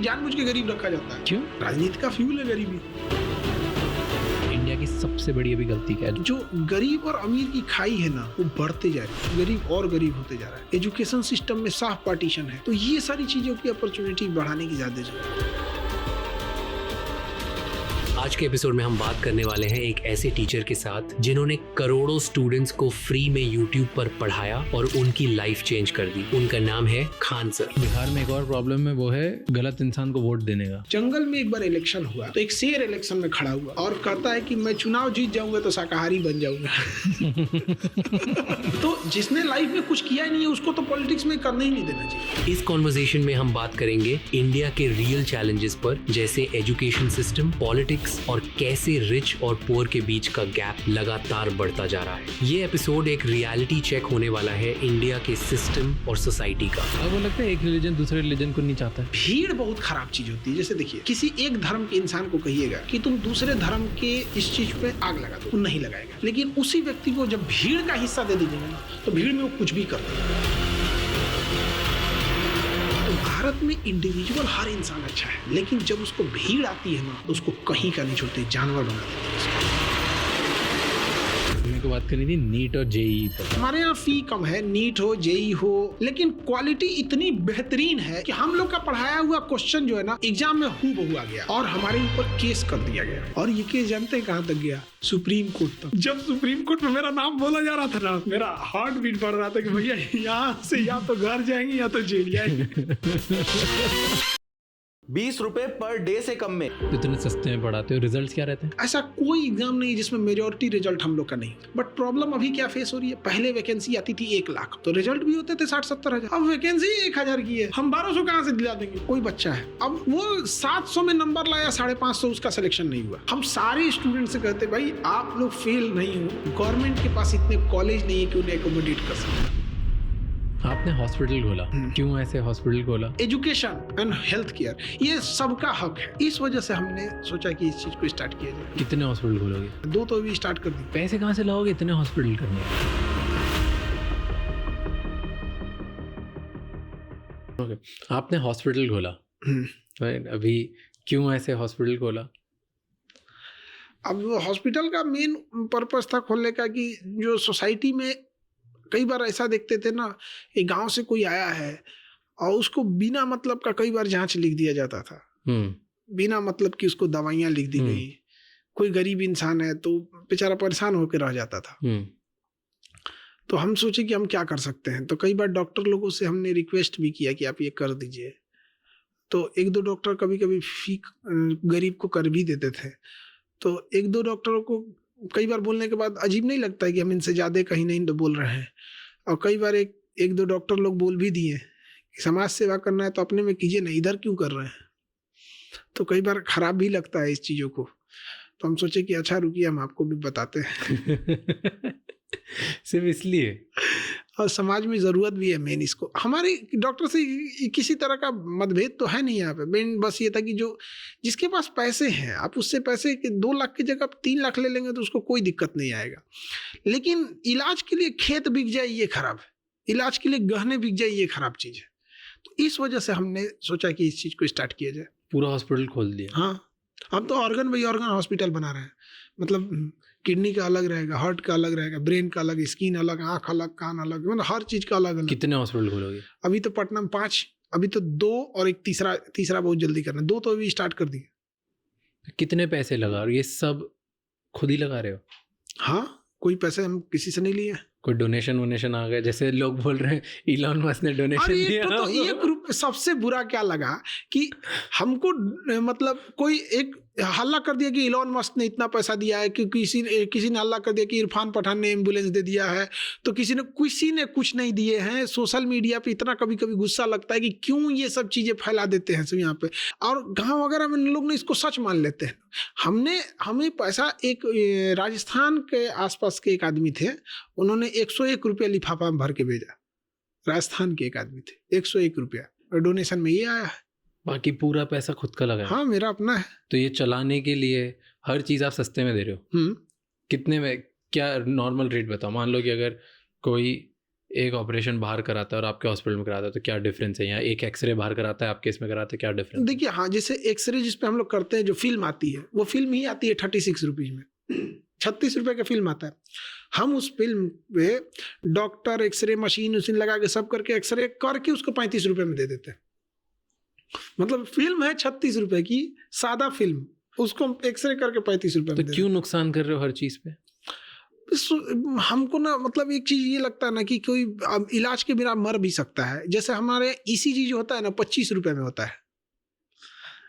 नहीं, जानबूझ के गरीब रखा जाता है। क्यों? राजनीति का फ्यूल है गरीबी। इंडिया की सबसे बड़ी अभी गलती क्या है? जो गरीब और अमीर की खाई है ना, वो बढ़ते जा रही है, गरीब और गरीब होते जा रहा है। एजुकेशन सिस्टम में साफ पार्टीशन है, तो ये सारी चीजों की अपॉर्चुनिटी बढ़ाने की ज्यादा जरूरत है। आज के एपिसोड में हम बात करने वाले हैं एक ऐसे टीचर के साथ जिन्होंने करोड़ों स्टूडेंट्स को फ्री में यूट्यूब पर पढ़ाया और उनकी लाइफ चेंज कर दी। उनका नाम है खान सर। बिहार में एक और प्रॉब्लम है, वो है गलत इंसान को वोट देने का। जंगल में एक बार इलेक्शन हुआ, तो एक शेर इलेक्शन में खड़ा हुआ और कहता है कि मैं चुनाव जीत जाऊंगा तो शाकाहारी बन जाऊंगा। तो जिसने लाइफ में कुछ किया ही नहीं है, उसको तो पॉलिटिक्स में करने ही नहीं देना चाहिए। इस कॉन्वर्सेशन में हम बात करेंगे इंडिया के रियल चैलेंजेस पर, जैसे एजुकेशन सिस्टम, पॉलिटिक्स और कैसे रिच और पुअर के बीच का गैप लगातार बढ़ता जा रहा है। ये एपिसोड एक रियलिटी चेक होने वाला है इंडिया के सिस्टम और सोसाइटी का। अब वो लगता है एक रिलीजन दूसरे रिलीजन को नहीं चाहता। भीड़ बहुत खराब चीज होती है। जैसे देखिए, किसी एक धर्म के इंसान को कहिएगा कि तुम दूसरे धर्म के इस चीज पे आग लगा दो, वो नहीं लगाएगा। लेकिन उसी व्यक्ति को जब भीड़ का हिस्सा दे दीजिएगा ना, तो भीड़ में वो कुछ भी कर देगा। भारत में इंडिविजुअल हर इंसान अच्छा है, लेकिन जब उसको भीड़ आती है ना, तो उसको कहीं का नहीं छोड़ते, जानवर बना देते हैं। मेरे को बात करनी थी नीट और जेईई पर। हमारे यहाँ फी कम है, नीट हो जेईई हो, लेकिन क्वालिटी इतनी बेहतरीन है कि हम लोग का पढ़ाया हुआ क्वेश्चन जो है ना, एग्जाम में हूबहू आ गया और हमारे ऊपर केस कर दिया गया। और ये केस जानते हैं कहाँ तक गया? सुप्रीम कोर्ट तक। जब सुप्रीम कोर्ट में मेरा नाम बोला जा रहा था ना, मेरा हार्ट बीट बढ़ रहा था कि भैया यहाँ से या तो घर जाएंगे या तो जेल जाएंगे। 20 रुपए पर डे से कम में। इतने सस्ते में पढ़ाते हो, रिजल्ट क्या रहते हैं? ऐसा कोई एग्जाम नहीं जिसमें मेजॉरिटी रिजल्ट हम लोग का नहीं। बट प्रॉब्लम अभी क्या फेस हो रही है? पहले वैकेंसी आती थी 1 लाख, तो रिजल्ट भी होते थे 60-70 हजार। अब वैकेंसी 1000 की है, हम 1200 कहाँ से दिला देंगे? कोई बच्चा है, अब वो 700 में नंबर लाया, 550, उसका सिलेक्शन नहीं हुआ। हम सारे स्टूडेंट से कहते भाई आप लोग फेल नहीं हो, गवर्नमेंट के पास इतने कॉलेज नहीं है कि उन्हें एकोमोडेट कर सके। आपने हॉस्पिटल खोला, क्यों ऐसे हॉस्पिटल खोला? एजुकेशन एंड हेल्थ केयर, ये सबका हक है। इस वजह से हमने सोचा कि इस चीज को स्टार्ट किया जाए। कितने हॉस्पिटल खोलोगे? 2 तो अभी स्टार्ट कर दी। पैसे कहाँ से लाओगे इतने हॉस्पिटल करने? ओके, आपने हॉस्पिटल खोला, अभी क्यों ऐसे हॉस्पिटल खोला? अब हॉस्पिटल का मेन पर्पस था खोलने का कि जो सोसाइटी में कई बार ऐसा देखते थे ना, एक गांव से कोई आया है और उसको बिना मतलब का कई बार जांच लिख दिया जाता था, बिना मतलब कि उसको दवाइयां लिख दी गई। कोई गरीब इंसान है तो बेचारा परेशान होकर रह जाता था। तो हम सोचे कि हम क्या कर सकते हैं, तो कई बार डॉक्टर लोगों से हमने रिक्वेस्ट भी किया कि आप ये कर दीजिए। तो 1-2 डॉक्टर कभी कभी फी गरीब को कर भी देते थे। तो 1-2 डॉक्टरों को कई बार बोलने के बाद अजीब नहीं लगता है कि हम इनसे ज़्यादा कहीं नहीं तो बोल रहे हैं। और कई बार 1-2 डॉक्टर लोग बोल भी दिए कि समाज सेवा करना है तो अपने में कीजिए ना, इधर क्यों कर रहे हैं। तो कई बार खराब भी लगता है इस चीज़ों को। तो हम सोचे कि अच्छा रुकिए, हम आपको भी बताते हैं। सिर्फ इसलिए, और समाज में ज़रूरत भी है मेन इसको। हमारे डॉक्टर से किसी तरह का मतभेद तो है नहीं यहाँ पे। मेन बस ये था कि जो जिसके पास पैसे हैं, आप उससे पैसे 2 लाख की जगह 3 लाख ले लेंगे तो उसको कोई दिक्कत नहीं आएगा। लेकिन इलाज के लिए खेत बिक जाए ये खराब है, इलाज के लिए गहने बिक जाए ये खराब चीज़ है। तो इस वजह से हमने सोचा कि इस चीज़ को स्टार्ट किया जाए। पूरा हॉस्पिटल खोल दिया। हाँ, हम तो ऑर्गन बाई ऑर्गन हॉस्पिटल बना रहे हैं। मतलब किडनी का अलग रहेगा, हार्ट का अलग रहेगा, ब्रेन का अलग, स्किन अलग, आँख अलग, कान अलग, मतलब हर चीज़ का अलग अलग। कितने हॉस्पिटल खोलोगे? अभी तो पटना में 5, अभी तो 2 और एक तीसरा बहुत जल्दी करना है। 2 तो अभी स्टार्ट कर दिए। कितने पैसे लगा रहे हो? ये सब खुद ही लगा रहे हो? हाँ, कोई पैसे हम किसी से नहीं लिए। कोई डोनेशन आ गया? जैसे लोग बोल रहे हैं इलॉन मस्क ने डोनेशन दिया। तो ये ग्रुप सबसे बुरा क्या लगा कि हमको मतलब कोई एक हल्ला कर दिया कि इलॉन मस्क ने इतना पैसा दिया है, कि किसी ने हल्ला कर दिया कि इरफान पठान ने एम्बुलेंस दे दिया है, तो किसी ने कुछ नहीं दिए हैं। सोशल मीडिया पे इतना कभी कभी गुस्सा लगता है कि क्यों ये सब चीज़ें फैला देते हैं सब यहाँ पे। और गाँव वगैरह में लोग ने इसको सच मान लेते हैं। हमें पैसा, एक राजस्थान के आसपास के एक आदमी थे, उन्होंने 101 रुपया लिफाफा में भर के भेजा। राजस्थान के एक आदमी थे, 101 रुपया, और डोनेशन में ये आया है। बाकी पूरा पैसा खुद का लगा है? हाँ, मेरा अपना है। तो ये चलाने के लिए हर चीज़ आप सस्ते में दे रहे हो? कितने में? क्या नॉर्मल रेट बताओ। मान लो कि अगर कोई एक ऑपरेशन बाहर कराता है और आपके हॉस्पिटल में कराता है तो क्या डिफरेंस है? यहाँ एक एक्सरे बाहर कराता है, आपके इसमें कराते हैं, क्या डिफरेंस? देखिए हाँ, जैसे एक्सरे जिस पे हम लोग करते हैं, जो फिल्म आती है वो फिल्म ही आती है 36 रुपीज में, 36 रुपए का फिल्म आता है। हम उस फिल्म पे डॉक्टर एक्सरे मशीन उशीन लगा के सब करके एक्सरे करके उसको 35 रुपए में दे देते हैं। मतलब फिल्म है 36 रुपए की, सादा फिल्म, उसको हम एक्सरे करके 35 रुपए में तो क्यों नुकसान कर रहे हो हर चीज पे? हमको ना मतलब एक चीज ये लगता है ना कि कोई अब इलाज के बिना मर भी सकता है। जैसे हमारे ईसीजी जो होता है ना 25 रुपए में होता है,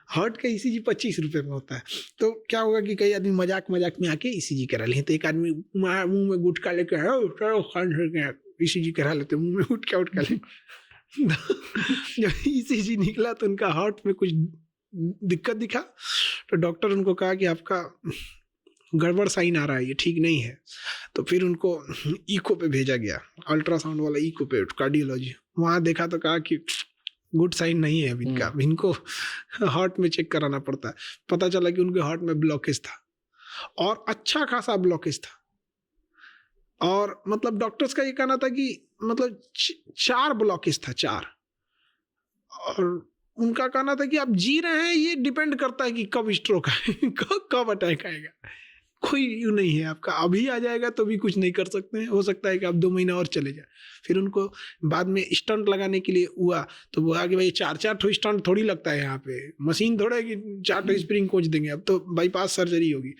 हार्ट का ईसीजी 25 रुपए में होता है। तो क्या होगा कि कई आदमी मजाक मजाक में आके ईसीजी करा लेते, तो एक आदमी मुंह में गुटखा लेके ईसीजी करा लेते, मुंह में गुटखा ले जब ईसीजी निकला तो उनका हार्ट में कुछ दिक्कत दिखा, तो डॉक्टर उनको कहा कि आपका गड़बड़ साइन आ रहा है, ये ठीक नहीं है। तो फिर उनको इको पे भेजा गया, अल्ट्रासाउंड वाला इको पे, कार्डियोलॉजी। वहाँ देखा तो कहा कि गुड साइन नहीं है अब इनका, इनको हार्ट में चेक कराना पड़ता है। पता चला कि उनके हार्ट में ब्लॉकेज था, और अच्छा खासा ब्लॉकेज था। और मतलब डॉक्टर्स का ये कहना था कि मतलब 4 ब्लॉकेज था, 4। और उनका कहना था कि आप जी रहे हैं, ये डिपेंड करता है कि कब स्ट्रोक आए, कब अटैक आएगा। कोई यूँ नहीं है आपका, अभी आ जाएगा तो भी कुछ नहीं कर सकते हैं, हो सकता है कि आप 2 महीना और चले जाए। फिर उनको बाद में स्टंट लगाने के लिए हुआ तो वो आगे भाई 4-4 ठो स्टंट थोड़ी लगता है यहाँ पे, मशीन थोड़ा है कि 4 ठो स्प्रिंग खोज देंगे। अब तो बाईपास सर्जरी होगी,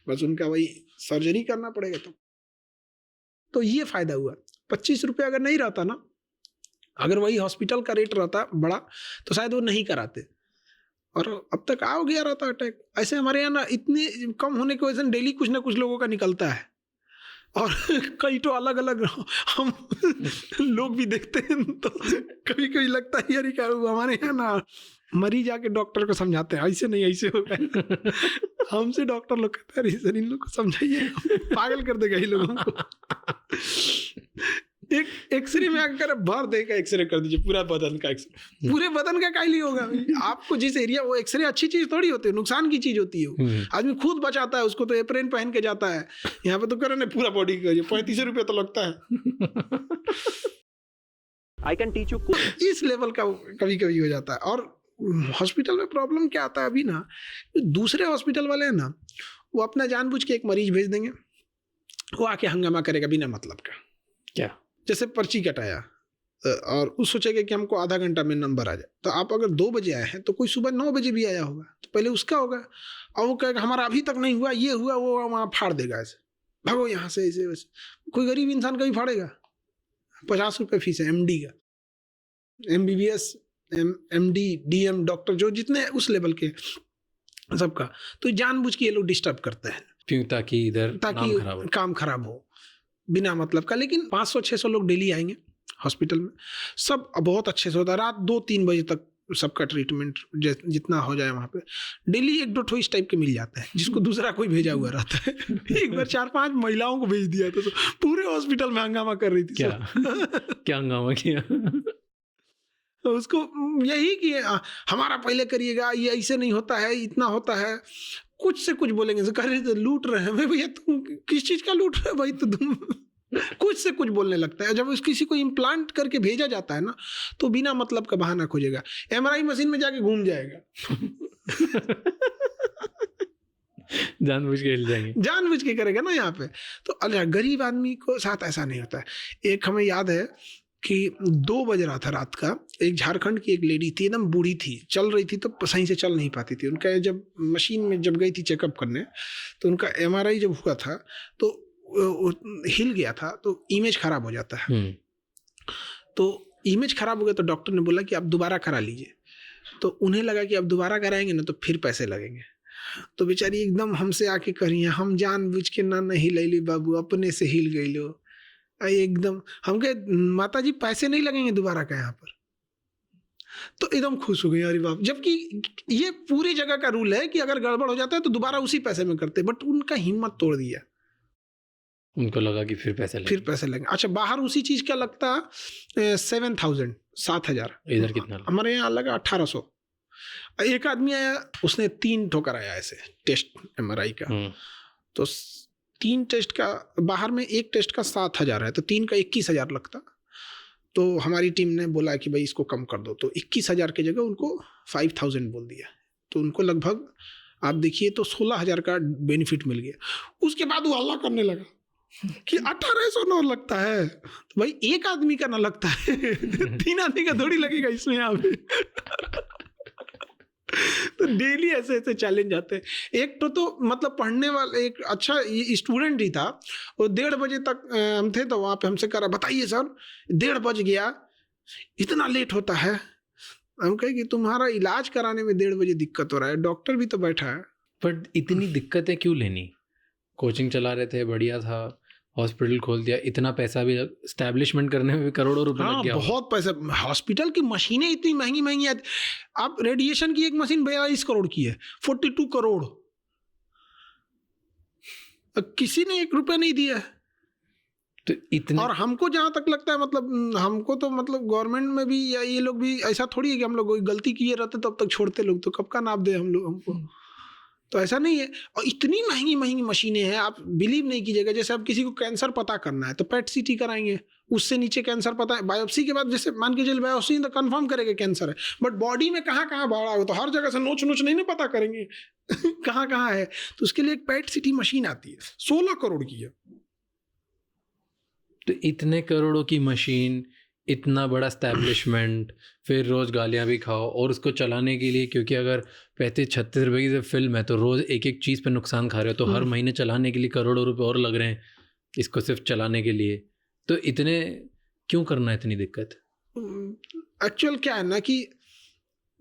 बस उनका वही सर्जरी करना पड़ेगा। तो ये फायदा हुआ। 25 रुपये अगर नहीं रहता ना, अगर वही हॉस्पिटल का रेट रहता बड़ा, तो शायद वो नहीं कराते, और अब तक आ गया रहता अटैक। ऐसे हमारे यहाँ ना इतने कम होने की वजह से डेली कुछ ना कुछ लोगों का निकलता है, और कई तो अलग अलग हम लोग भी देखते हैं, तो कभी कभी लगता है यार क्या हमारे यहाँ ना मरीज जाके डॉक्टर को समझाते हैं, ऐसे नहीं ऐसे होगा। हमसे डॉक्टर लोग कहते हैं सर इन लोग को समझाइए, पागल कर देगा ये लोगों को। एक एक्सरे में आकर भर देगा, एक्सरे कर दीजिए पूरा बदन का एक्सरे, पूरे बदन का काहे लिए होगा आपको? जिस एरिया, वो एक्सरे अच्छी चीज थोड़ी होती है, नुकसान की चीज होती है। आदमी खुद बचाता है, उसको तो एप्रेन पहन के जाता है, यहाँ पे तो करे ना पूरा बॉडी का। 35 रुपये तो लगता है। I can teach you. इस लेवल का कभी कभी हो जाता है। और हॉस्पिटल में प्रॉब्लम क्या आता है अभी ना, दूसरे हॉस्पिटल वाले हैं ना, वो अपना जानबूझ के एक मरीज भेज देंगे, वो आके हंगामा करेगा बिना मतलब का। क्या? जैसे पर्ची कटाया और उस सोचेगा कि हमको आधा घंटा में नंबर आ जाए, तो आप अगर 2 बजे आए हैं तो कोई सुबह 9 बजे भी आया होगा, तो पहले उसका होगा, और वो कहेगा हमारा अभी तक नहीं हुआ, ये हुआ, वो वहाँ फाड़ देगा, ऐसे भागो यहाँ से, ऐसे वैसे। कोई गरीब इंसान कभी फाड़ेगा? 50 रुपये फीस है MD का, MBBS, MD, DM डॉक्टर जो जितने उस लेवल के सबका, तो जानबूझ के ये लोग डिस्टर्ब करते हैं, क्यों? ताकि इधर ताकि काम खराब हो बिना मतलब का। लेकिन 500-600 लोग डेली आएंगे हॉस्पिटल में, सब बहुत अच्छे से होता है। रात 2-3 बजे तक सबका ट्रीटमेंट जितना हो जाए वहाँ पे, डेली 1-2 ठो इस टाइप के मिल जाता है, जिसको दूसरा कोई भेजा हुआ रहता है। एक बार 4-5 महिलाओं को भेज दिया था, तो पूरे हॉस्पिटल में हंगामा कर रही थी। क्या क्या हंगामा किया? उसको यही कि हमारा पहले करिएगा, ये ऐसे नहीं होता है, इतना होता है, कुछ से कुछ बोलेंगे। कह रहे थे लूट रहे हैं भैया, तुम किस चीज का लूट रहे हो भाई? तो तुम कुछ से कुछ बोलने लगता है। जब किसी को इम्प्लांट करके भेजा जाता है ना, तो बिना मतलब का बहाना खोजेगा, MRI मशीन में जाके घूम जाएगा। जानबूझ के हिल जाएंगे, जानबूझ के करेगा ना यहाँ पे। तो अच्छा, गरीब आदमी को साथ ऐसा नहीं होता है। एक हमें याद है कि 2 बज रहा था रात का, एक झारखंड की एक लेडी थी, एकदम बूढ़ी थी, चल रही थी तो सही से चल नहीं पाती थी। उनका जब मशीन में जब गई थी चेकअप करने, तो उनका MRI जब हुआ था तो हिल गया था, तो इमेज खराब हो जाता है। तो इमेज खराब हो गया तो डॉक्टर ने बोला कि आप दोबारा करा लीजिए। तो उन्हें लगा कि अब दोबारा कराएंगे ना तो फिर पैसे लगेंगे। तो बेचारी एकदम हमसे आके करी है, हम जानबूझ के ना हिलैली बाबू, अपने से हिल गई लो एकदम। हम कहे माता जी पैसे नहीं लगेंगे दोबारा का यहाँ पर। तो एकदम खुश हो गई, अरे बाप। जबकि ये पूरी जगह का रूल है कि अगर गड़बड़ हो जाता है तो दोबारा उसी पैसे में करते, बट उनका हिम्मत तोड़ दिया। उनको लगा कि फिर पैसे लगेंगे। अच्छा, बाहर उसी चीज का लगता 7,000, 7,000। इधर कितना? हमारे यहाँ लगा 1,800। एक आदमी आया, उसने 3 ठोकर आया ऐसे टेस्ट MRI का। तो 3 टेस्ट का, बाहर में 1 टेस्ट का 7,000 है, तो 3 का 21,000 लगता। तो हमारी टीम ने बोला कि भाई इसको कम कर दो, तो 21,000 की जगह उनको 5,000 बोल दिया। तो उनको लगभग आप देखिए तो 16,000 का बेनिफिट मिल गया। उसके बाद वो हल्ला करने लगा कि 1809 लगता है, तो भाई एक आदमी का ना लगता है 3 आदमी का थोड़ी लगेगा इसमें यहाँ पे। तो डेली ऐसे ऐसे चैलेंज आते हैं। एक तो मतलब पढ़ने वाला एक अच्छा स्टूडेंट ही था, वो 1:30 बजे तक हम थे, तो वहाँ पे हमसे कह रहा बताइए सर 1:30 बज गया, इतना लेट होता है। हम कहे कि तुम्हारा इलाज कराने में 1:30 बजे दिक्कत हो रहा है, डॉक्टर भी तो बैठा है। बट इतनी दिक्कतें क्यों लेनी? कोचिंग चला रहे थे, बढ़िया था, हॉस्पिटल खोल दिया, इतना पैसा भी एस्टैब्लिशमेंट करने में भी करोड़ों रुपए लग गया। बहुत पैसा। हॉस्पिटल की मशीनें इतनी महंगी महंगी आती। आप रेडिएशन की एक मशीन 42 करोड़ की है, 42 करोड़। किसी ने 1 रुपया नहीं दिया। तो इतने, और हमको जहाँ तक लगता है, मतलब हमको तो मतलब गवर्नमेंट में भी या ये लोग भी ऐसा थोड़ी है कि हम लोग कोई गलती किए रहते तब तक छोड़ते लोग, तो कब का नाप दे हम लोग हमको, तो ऐसा नहीं है। और इतनी महंगी महंगी मशीनें हैं, आप बिलीव नहीं कीजिएगा। जैसे अब किसी को कैंसर पता करना है तो पेट सीटी कराएंगे, उससे नीचे कैंसर पता है, बायोप्सी के बाद जैसे मान के चलिए बायोप्सी तो कंफर्म करेगा कैंसर है, बट बॉडी में कहाँ कहाँ बढ़ा हो तो हर जगह से नोच नोच नहीं ना पता करेंगे कहाँ कहाँ है। तो उसके लिए एक पेट सीटी मशीन आती है, 16 करोड़ की है। तो इतने करोड़ों की मशीन, इतना बड़ा एस्टैब्लिशमेंट, फिर रोज़ गालियाँ भी खाओ, और उसको चलाने के लिए, क्योंकि अगर 35-36 रुपए की फिल्म है तो रोज़ एक एक चीज़ पे नुकसान खा रहे हो, तो हर महीने चलाने के लिए करोड़ों रुपए और लग रहे हैं इसको सिर्फ चलाने के लिए। तो इतने क्यों करना है, इतनी दिक्कत? एक्चुअल क्या है ना कि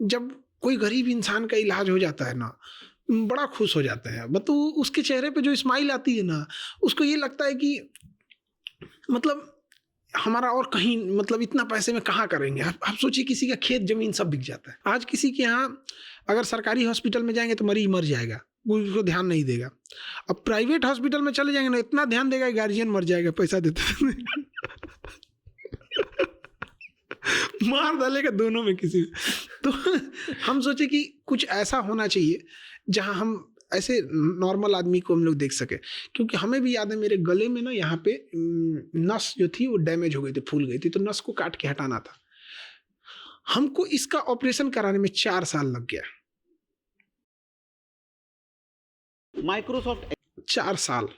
जब कोई गरीब इंसान का इलाज हो जाता है ना, बड़ा खुश हो जाते हैं। मतलब उसके चेहरे पे जो स्माइल आती है ना, उसको ये लगता है कि मतलब हमारा और कहीं, मतलब इतना पैसे में कहाँ करेंगे। आप सोचिए किसी का खेत जमीन सब बिक जाता है। आज किसी के यहाँ अगर सरकारी हॉस्पिटल में जाएंगे तो मरीज मर जाएगा, उसको ध्यान नहीं देगा। अब प्राइवेट हॉस्पिटल में चले जाएंगे ना, इतना ध्यान देगा गार्जियन मर जाएगा पैसा देते मार डालेगा दोनों में किसी में। तो हम सोचे कि कुछ ऐसा होना चाहिए जहां हम ऐसे नॉर्मल आदमी को हम लोग देख सके। क्योंकि हमें भी याद है मेरे गले में ना यहाँ पे नस जो थी वो डैमेज हो गई थी, फूल गई थी, तो नस को काट के हटाना था। हमको इसका ऑपरेशन कराने में 4 साल लग गया। माइक्रोसॉफ्ट 4 साल,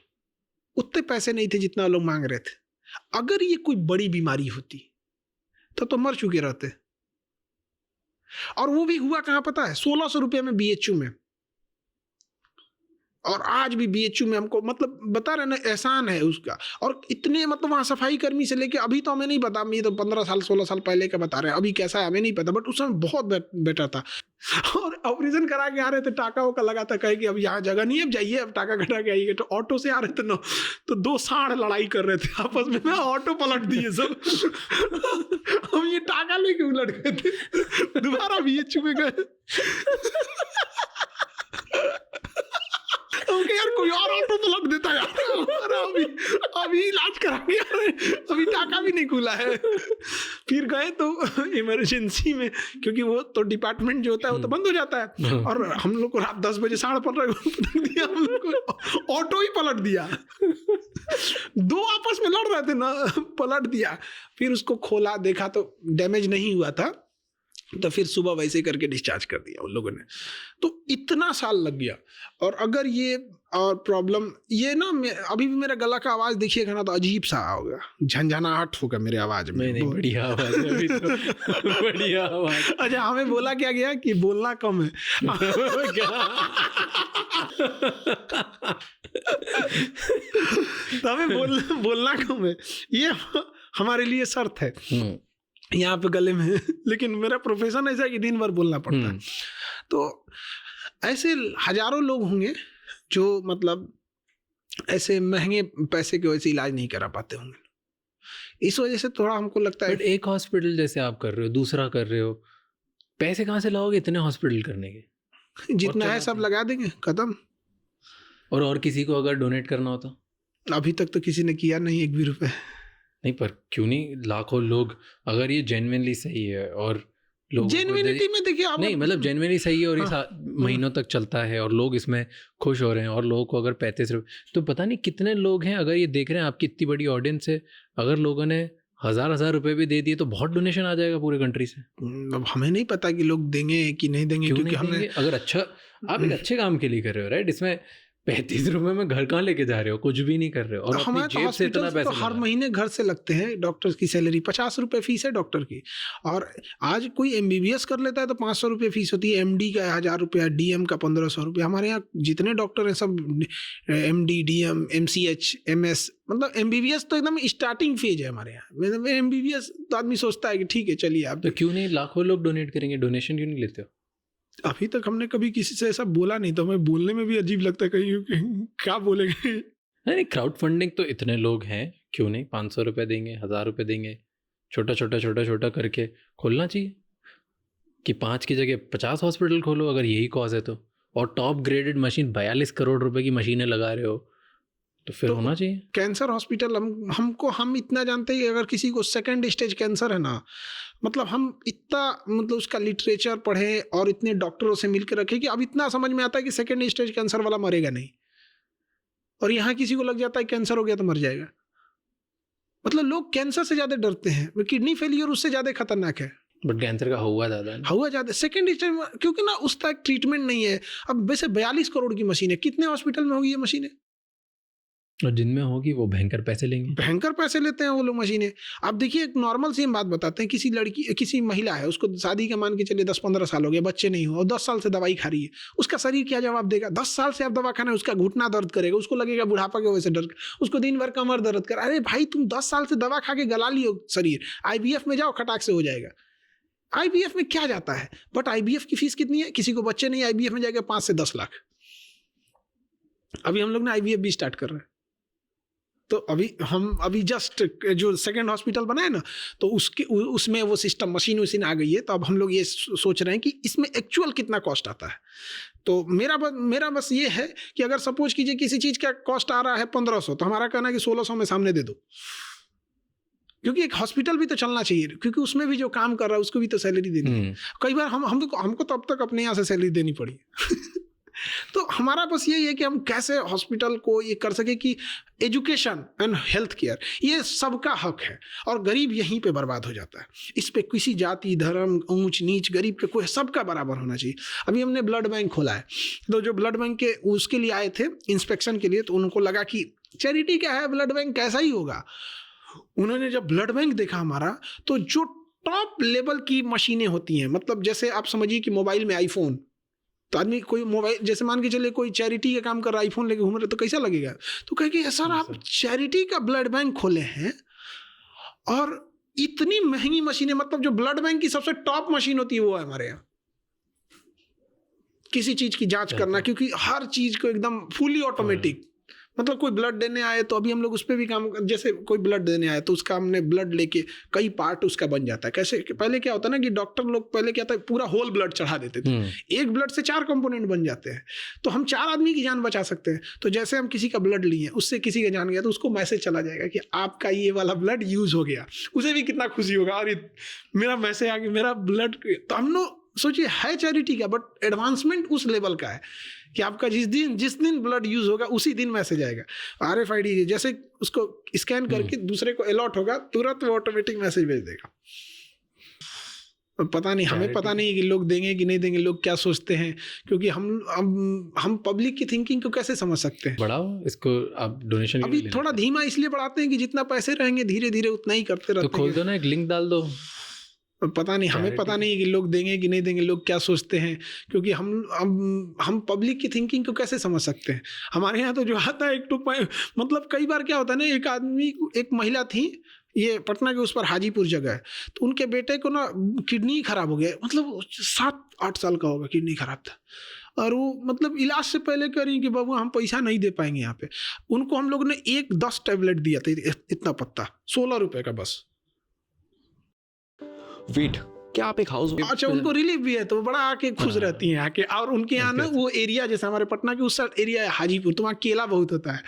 उतने पैसे नहीं थे जितना लोग मांग रहे थे। अगर ये कोई बड़ी बीमारी होती तो मर चुके रहते। और वो भी हुआ कहाँ पता है, 1600 रुपये में BHU में। और आज भी BHU में हमको मतलब बता रहे ना एहसान है उसका। और इतने मतलब वहाँ सफाई कर्मी से लेके अभी तो हमें नहीं पता, ये तो 15 साल 16 साल पहले का बता रहे हैं, अभी कैसा है हमें नहीं पता, बट उस समय बहुत बेटर था। और ऑपरेशन करा के आ रहे थे, टाका वोका लगा था, कहे कि अब यहाँ जगह नहीं है, अब जाइए, अब टाका कटा के आइए। तो ऑटो से आ रहे थे ना, तो 2 साढ़ लड़ाई कर रहे थे आपस में, ऑटो पलट दिए सब हम ये टाका लेके उलट गए थे, दोबारा BHU में गए। ओके यार, कोई और ऑटो तो लग देता यार, अभी इलाज कराएंगे, अभी टाका भी नहीं खुला है। फिर गए तो इमरजेंसी में, क्योंकि वो तो डिपार्टमेंट जो होता है वो तो बंद हो जाता है। और हम लोग को रात 10 बजे 15:30 पलट दिया, हम लोग को ऑटो ही पलट दिया। 2 आपस में लड़ रहे थे ना, पलट दिया। फिर उसको खोला, देखा तो डैमेज नहीं हुआ था, तो फिर सुबह वैसे करके डिस्चार्ज कर दिया उन लोगों ने। तो इतना साल लग गया। और अगर ये और प्रॉब्लम ये ना, अभी भी मेरा गला का आवाज़ देखिएगा ना तो अजीब सा होगा, झंझनाहट होगा मेरे आवाज़ में। नहीं, बढ़िया आवाज़ है अभी तो बढ़िया आवाज़। अच्छा, हमें बोला क्या गया कि बोलना कम है तो हमें बोलना कम है, ये हमारे लिए शर्त है यहाँ पे गले में। लेकिन मेरा प्रोफेशन ऐसा है कि दिन भर बोलना पड़ता है। तो ऐसे हजारों लोग होंगे जो मतलब ऐसे महंगे पैसे के वजह से इलाज नहीं करा पाते होंगे। इस वजह से थोड़ा हमको लगता है। बट एक हॉस्पिटल जैसे आप कर रहे हो, दूसरा कर रहे हो, पैसे कहाँ से लाओगे इतने हॉस्पिटल करने के? जितना है सब लगा देंगे, खत्म। और किसी को अगर डोनेट करना होता? अभी तक तो किसी ने किया नहीं, 1 भी रुपए नहीं। पर क्यों नहीं, लाखों लोग, अगर ये जेन्युइनली सही है और लोग जेन्युइनिटी में देखिए आप, नहीं मतलब जेन्युइनली सही है और ये महीनों तक चलता है और लोग इसमें खुश हो रहे हैं, और लोगों को अगर 35 रुपये, तो पता नहीं कितने लोग हैं, अगर ये देख रहे हैं, आपकी इतनी बड़ी ऑडियंस है, अगर लोगों ने 1000 रुपए भी दे दिए तो बहुत डोनेशन आ जाएगा पूरे कंट्री से। अब हमें नहीं पता कि लोग देंगे कि नहीं देंगे, क्यों क्योंकि नहीं हमने देंगे? अगर अच्छा, आप एक अच्छे काम के लिए कर रहे हो, राइट? इसमें 35 रुपए में घर कहाँ लेके जा रहे हो, कुछ भी नहीं कर रहे हो, और अपनी हमारे तो जेब से इतना हॉस्पिटल तो पैसा हर लगा। महीने घर से लगते हैं। डॉक्टर की सैलरी 50 रुपए फीस है डॉक्टर की, और आज कोई एमबीबीएस कर लेता है तो 500 रुपये फीस होती है, एमडी का 1000 रुपया, डीएम का 1500 रुपया। हमारे यहाँ जितने डॉक्टर हैं सब एमडी, डीएम, एमसीएच, एमएस, मतलब एमबीबीएस तो एकदम स्टार्टिंग फेज है हमारे यहाँ। मतलब एमबीबीएस तो आदमी सोचता है कि ठीक है चलिए आप। तो क्यों नहीं लाखों लोग डोनेट करेंगे, डोनेशन क्यों नहीं लेते हो? अभी तक हमने कभी किसी से ऐसा बोला नहीं, तो हमें बोलने में भी अजीब लगता है, कहीं क्या बोलेंगे। नहीं, क्राउड फंडिंग तो इतने लोग हैं, क्यों नहीं 500 रुपए देंगे, 1000 रुपए देंगे, छोटा छोटा करके खोलना चाहिए कि 5 की जगह 50 हॉस्पिटल खोलो, अगर यही कॉज है तो। और टॉप ग्रेडेड मशीन 42 करोड़ रुपए की मशीनें लगा रहे हो तो फिर होना चाहिए। कैंसर हॉस्पिटल हम इतना जानते हैं कि अगर किसी को सेकंड स्टेज कैंसर है ना, मतलब हम इतना, मतलब उसका लिटरेचर पढ़े और इतने डॉक्टरों से मिलकर रखे कि अब इतना समझ में आता है कि सेकंड स्टेज कैंसर वाला मरेगा नहीं, और यहाँ किसी को लग जाता है कैंसर हो गया तो मर जाएगा। मतलब लोग कैंसर से ज्यादा डरते हैं, किडनी फेलियर उससे ज्यादा खतरनाक है। बट कैंसर का हुआ ज़्यादा है ना। हुआ ज्यादा सेकंड स्टेज, क्योंकि ना उसका ट्रीटमेंट नहीं है। अब वैसे 42 करोड़ की मशीन है, कितने हॉस्पिटल में होगी ये मशीनें? और जिनमें होगी वो भयंकर पैसे लेंगे। भयंकर पैसे लेते हैं वो लोग मशीनें। अब देखिए एक नॉर्मल सी हम बात बताते हैं, किसी महिला है, उसको शादी का मान के चलिए 10-15 साल हो गए, बच्चे नहीं हो, और 10 साल से दवाई खा रही है, उसका शरीर क्या जवाब देगा? 10 साल से आप दवा खाना है, उसका घुटना दर्द करेगा, उसको लगेगा बुढ़ापा के वजह से डर, उसको दिन भर कमर दर्द कर। अरे भाई तुम 10 साल से दवा खा के गला लियो शरीर, आईवीएफ में जाओ, खटाक से हो जाएगा। आईवीएफ में क्या जाता है? बट आईवीएफ की फीस कितनी है? किसी को बच्चे नहीं, आईवीएफ में जाएगा 5 से 10 लाख। अभी हम लोग ने आईवीएफ भी स्टार्ट कर रहे हैं। तो अभी जस्ट जो सेकंड हॉस्पिटल बना है ना, तो उसमें वो सिस्टम मशीन आ गई है। तो अब हम लोग ये सोच रहे हैं कि इसमें एक्चुअल कितना कॉस्ट आता है। तो मेरा बस ये है कि अगर सपोज कीजिए किसी चीज़ का कॉस्ट आ रहा है 1500, तो हमारा कहना है कि 1600 में सामने दे दो, क्योंकि एक हॉस्पिटल भी तो चलना चाहिए, क्योंकि उसमें भी जो काम कर रहा है उसको भी तो सैलरी देनी है। कई बार हमको तो अब तक अपने यहाँ से सैलरी देनी पड़ी। तो हमारा बस यही है कि हम कैसे हॉस्पिटल को ये कर सके कि एजुकेशन एंड हेल्थ केयर ये सबका हक है, और गरीब यहीं पे बर्बाद हो जाता है। इस पे किसी जाति, धर्म, ऊंच नीच, गरीब के कोई, सबका बराबर होना चाहिए। अभी हमने ब्लड बैंक खोला है, तो जो ब्लड बैंक के उसके लिए आए थे इंस्पेक्शन के लिए, तो उनको लगा कि चैरिटी क्या है, ब्लड बैंक कैसा ही होगा। उन्होंने जब ब्लड बैंक देखा हमारा, तो जो टॉप लेवल की मशीनें होती हैं, मतलब जैसे आप समझिए कि मोबाइल में आईफोन, तो आदमी कोई मोबाइल, जैसे मान के चले कोई चैरिटी का काम कर रहा है, आईफोन लेके घूम रहे, तो कैसा लगेगा? तो कहे कि सर आप चैरिटी का ब्लड बैंक खोले हैं और इतनी महंगी मशीनें, मतलब जो ब्लड बैंक की सबसे टॉप मशीन होती है वो है हमारे यहाँ किसी चीज की जांच करना, क्योंकि हर चीज को एकदम फुली ऑटोमेटिक, मतलब कोई ब्लड देने आए तो अभी हम लोग उस पर भी काम, जैसे कोई ब्लड देने आए तो उसका हमने ब्लड लेके कई पार्ट उसका बन जाता है। कैसे, पहले क्या होता है ना कि डॉक्टर लोग पहले क्या था, पूरा होल ब्लड चढ़ा देते थे, एक ब्लड से 4 कंपोनेंट बन जाते हैं, तो हम 4 आदमी की जान बचा सकते हैं। तो जैसे हम किसी का ब्लड लिए, उससे किसी का जान गया, तो उसको मैसेज चला जाएगा कि आपका ये वाला ब्लड यूज हो गया, उसे भी कितना खुशी होगा, अरे मेरा मैसेज आ गया, मेरा ब्लड। तो हम लोग सोचिए है चैरिटी का, बट एडवांसमेंट उस लेवल का है कि आपका जिस दिन ब्लड यूज होगा उसी दिन मैसेज आएगा। RFID जैसे उसको स्कैन करके दूसरे को अलॉट होगा, तुरंत वो ऑटोमेटिक मैसेज भेज देगा। पता नहीं, हमें पता नहीं कि लोग देंगे कि नहीं देंगे, लोग क्या सोचते हैं, क्योंकि हम पब्लिक की थिंकिंग को कैसे समझ सकते हैं। बढ़ाओ इसको, आप डोनेशन अभी थोड़ा धीमा इसलिए बढ़ाते हैं कि जितना पैसे रहेंगे धीरे धीरे उतना ही करते रहते हैं। तो खोल दो ना, एक लिंक डाल दो। पता नहीं, हमें पता नहीं कि लोग देंगे कि नहीं देंगे, लोग क्या सोचते हैं, क्योंकि हम पब्लिक की थिंकिंग को कैसे समझ सकते हैं। हमारे यहाँ तो जो आता है मतलब कई बार क्या होता है ना, एक महिला थी, ये पटना के उस पर हाजीपुर जगह है, तो उनके बेटे को ना किडनी खराब हो गया, मतलब 7-8 साल का होगा, किडनी खराब था, और वो मतलब इलाज से पहले कह रही कि बाबू हम पैसा नहीं दे पाएंगे यहाँ पे। उनको हम लोग ने 10 टैबलेट दिया था, इतना पत्ता, 16 रुपए का बस। वेट, क्या आप एक हाउस? अच्छा, उनको रिलीफ भी है तो बड़ा आके खुश रहती हैं आके। और उनके यहाँ ना वो एरिया, जैसे हमारे पटना के उस साइड एरिया है हाजीपुर, तो वहाँ केला बहुत होता है।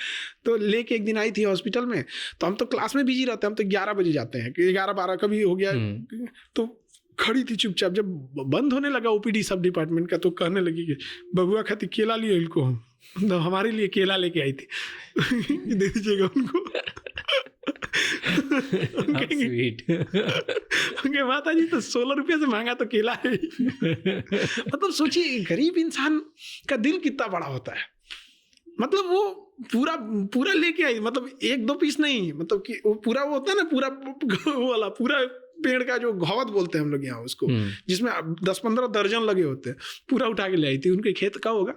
तो लेके एक दिन आई थी हॉस्पिटल में, तो हम तो क्लास में बिजी रहते हैं, हम तो 11 बजे जाते हैं, 11-12 कभी हो गया, तो खड़ी थी चुपचाप। जब बंद होने लगा OPD सब डिपार्टमेंट का, तो कहने लगी कि बबुआ खाती केला लियो इनको, हम तो हमारे लिए केला लेके आई थी। दे दीजिएगा उनको। स्वीट। उनके माता जी तो 16 रुपये से महंगा तो केला है ही। मतलब सोचिए गरीब इंसान का दिल कितना बड़ा होता है। मतलब वो पूरा पूरा लेके आई, मतलब 1-2 पीस नहीं, मतलब कि वो पूरा वो होता है ना, पूरा वो वाला पूरा पेड़ का जो घावत बोलते हैं हम लोग यहाँ उसको, जिसमें 10-15 दर्जन लगे होते हैं, पूरा उठा के ले आई थी। उनके खेत का होगा।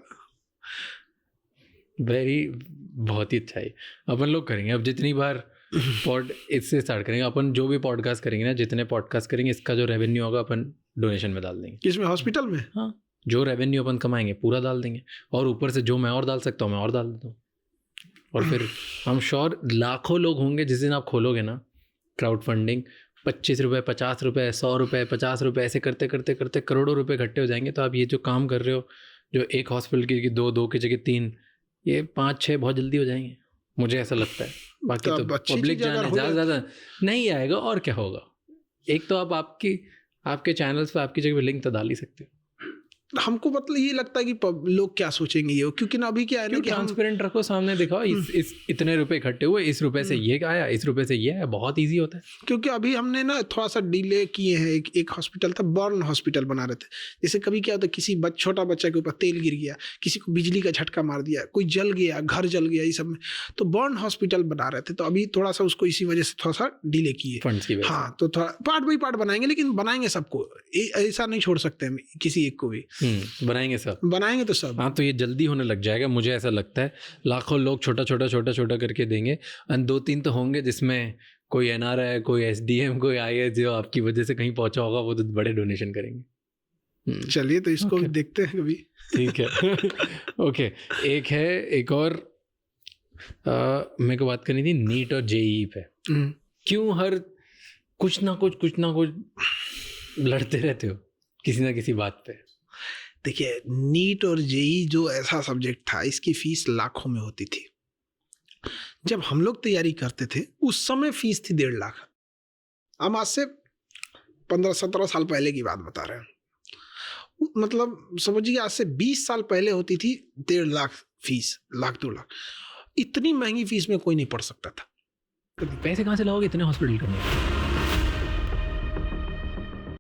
बहुत ही अच्छा है। अपन लोग करेंगे अब जितनी बार इससे स्टार्ट करेंगे, अपन जो भी पॉडकास्ट करेंगे ना, जितने पॉडकास्ट करेंगे इसका जो रेवेन्यू होगा अपन डोनेशन में डाल देंगे। किसमें? हॉस्पिटल में? हाँ, जो रेवेन्यू अपन कमाएंगे पूरा डाल देंगे, और ऊपर से जो मैं और डाल सकता हूँ मैं और डाल देता हूँ। और फिर हम श्योर लाखों लोग होंगे जिस दिन आप खोलोगे ना क्राउड फंडिंग, 25 रुपये, 50 रुपये, 100 रुपये, 50 रुपये, ऐसे करते करते करते करोड़ों रुपए इकट्ठे हो जाएंगे। तो आप ये जो काम कर रहे हो, जो एक हॉस्पिटल की 2 की जगह 3, ये 5-6 बहुत जल्दी हो जाएंगे, मुझे ऐसा लगता है। बाकी तो पब्लिक जाने ज़्यादा नहीं आएगा और क्या होगा। एक तो आप आपके चैनल्स पे आपकी जगह लिंक तो डाल ही सकते हो। हमको मतलब ये लगता है कि लोग क्या सोचेंगे ये, क्योंकि ना अभी क्या है ना कि ट्रांसपेरेंट रखो, सामने दिखाओ इस इतने रुपए इकट्ठे हुए, इस रुपए से ये आया, इस रुपए से ये आया, बहुत इजी होता है। क्योंकि अभी हमने ना थोड़ा सा डिले किए हैं। एक हॉस्पिटल था, बर्न हॉस्पिटल बना रहे थे। जैसे कभी क्या होता है, किसी छोटा बच्चा के ऊपर तेल गिर गया, किसी को बिजली का झटका मार दिया, कोई जल गया, घर जल गया, ये सब में तो बर्न हॉस्पिटल बना रहे थे। तो अभी थोड़ा सा उसको इसी वजह से थोड़ा सा डिले किए फंड्स की वजह से। हाँ, तो थोड़ा पार्ट बाई पार्ट बनाएंगे, लेकिन बनाएंगे सबको, ऐसा नहीं छोड़ सकते हम किसी एक को भी। बनाएंगे तो सब। हाँ, तो ये जल्दी होने लग जाएगा, मुझे ऐसा लगता है। लाखों लोग छोटा छोटा करके देंगे, और 2-3 तो होंगे जिसमें कोई NRI, कोई SDM, कोई IS जो आपकी वजह से कहीं पहुंचा होगा, वो तो बड़े डोनेशन करेंगे। चलिए, तो इसको भी देखते हैं कभी। ठीक है। ओके, एक और मेरे को बात करनी थी नीट और JEE पे। क्यों हर कुछ ना कुछ लड़ते रहते हो किसी ना किसी बात पे? देखिए, नीट और JEE जो ऐसा सब्जेक्ट था, इसकी फीस लाखों में होती थी। जब हम लोग तैयारी करते थे उस समय फीस थी 1.5 लाख। हम आज से 15-17 साल पहले की बात बता रहे हैं। मतलब समझिए आज से 20 साल पहले होती थी 1.5 लाख फीस, 1-2 लाख। इतनी महंगी फीस में कोई नहीं पढ़ सकता था। पैसे कहाँ से लाओगे इतने हॉस्पिटल करने?